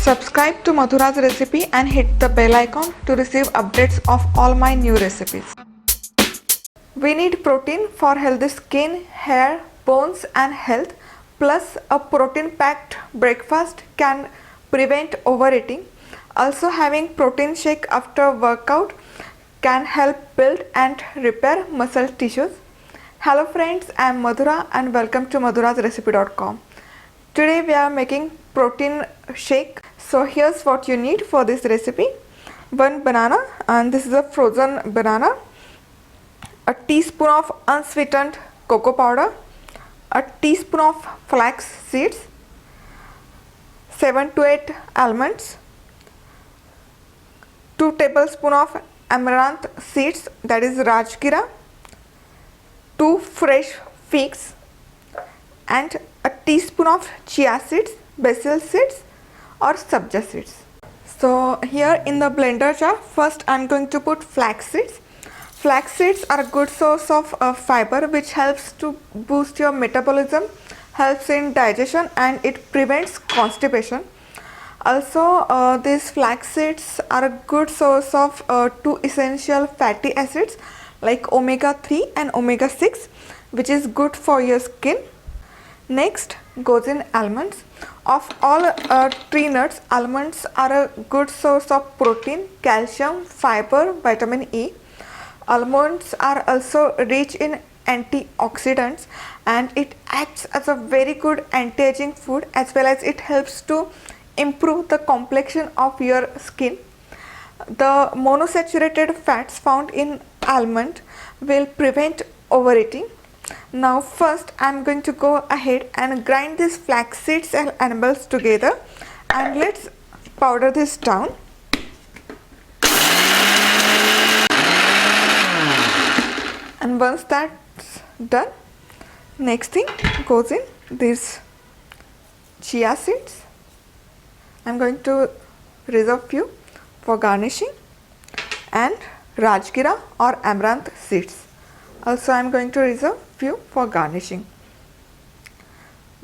Subscribe to Madhura's Recipe and hit the bell icon to receive updates of all my new recipes. We need protein for healthy skin, hair, bones and health. Plus a protein packed breakfast can prevent overeating. Also having protein shake after workout can help build and repair muscle tissues. Hello friends, I am Madhura and welcome to MadhurasRecipe.com. Today we are making protein shake. So here's what you need for this recipe. 1 banana, and this is a frozen banana. A teaspoon of unsweetened cocoa powder. A teaspoon of flax seeds. 7 to 8 almonds. 2 tablespoons of Amaranth seeds, that is Rajgira. 2 fresh figs and a teaspoon of Chia seeds, Basil seeds or Sabja seeds. So here in the blender jar, first I am going to put flax seeds. Flax seeds are a good source of fiber which helps to boost your metabolism, helps in digestion and it prevents constipation. Also these flax seeds are a good source of 2 essential fatty acids like omega-3 and omega-6, which is good for your skin. Next goes in almonds. Of all tree nuts, almonds are a good source of protein, calcium, fiber, vitamin E. Almonds are also rich in antioxidants and it acts as a very good anti-aging food, as well as it helps to improve the complexion of your skin. The monosaturated fats found in almond will prevent overeating. Now first I am going to go ahead and grind these flax seeds and almonds together, and let's powder this down. And once that's done, next thing goes in these chia seeds. I am going to reserve few for garnishing, and Rajgira or Amaranth seeds. Also I am going to reserve few for garnishing.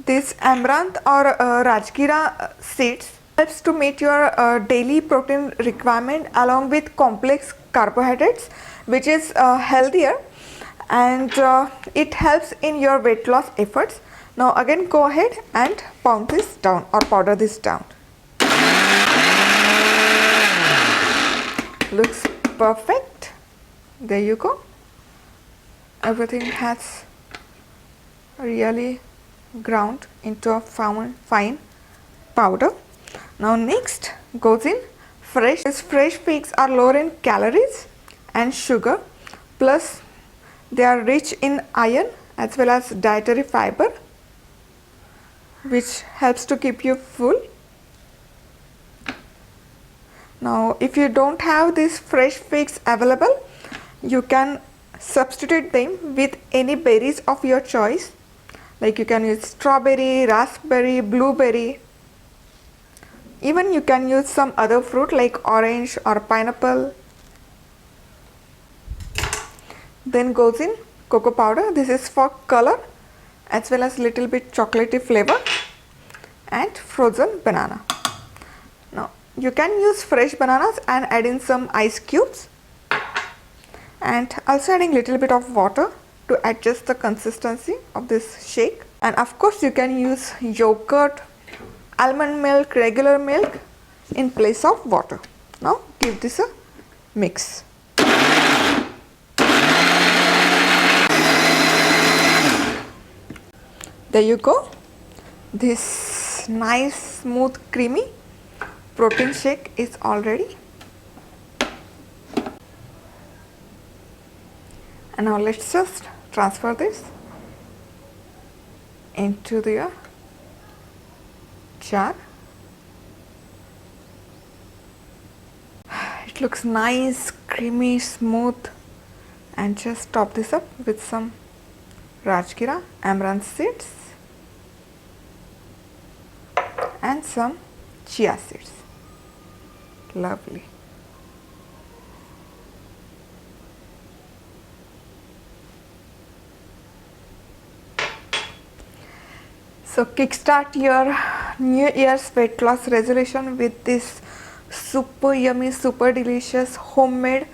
This Amaranth or Rajgira seeds helps to meet your daily protein requirement along with complex carbohydrates, which is healthier, and it helps in your weight loss efforts. Now again go ahead and pound this down or powder this down. Looks perfect. There you go. Everything has really ground into a fine powder. Now next goes in fresh. These fresh figs are lower in calories and sugar, plus they are rich in iron as well as dietary fiber, which helps to keep you full. Now if you don't have these fresh figs available, you can substitute them with any berries of your choice, like you can use strawberry, raspberry, blueberry. Even you can use some other fruit like orange or pineapple. Then goes in cocoa powder. This is for color as well as little bit chocolatey flavor, and frozen banana. Now you can use fresh bananas and add in some ice cubes, and also adding little bit of water to adjust the consistency of this shake. And of course you can use yogurt, almond milk, regular milk in place of water. Now give this a mix. There you go. This nice, smooth, creamy protein shake is already. And now let's just transfer this into the jar. It looks nice, creamy, smooth, and just top this up with some Rajgira, Amaranth seeds and some chia seeds. Lovely. So kickstart your New Year's weight loss resolution with this super yummy, super delicious homemade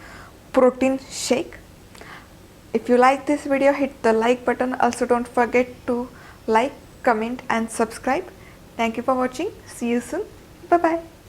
protein shake. If you like this video, hit the like button. Also don't forget to like, comment and subscribe. Thank you for watching. See you soon. Bye bye.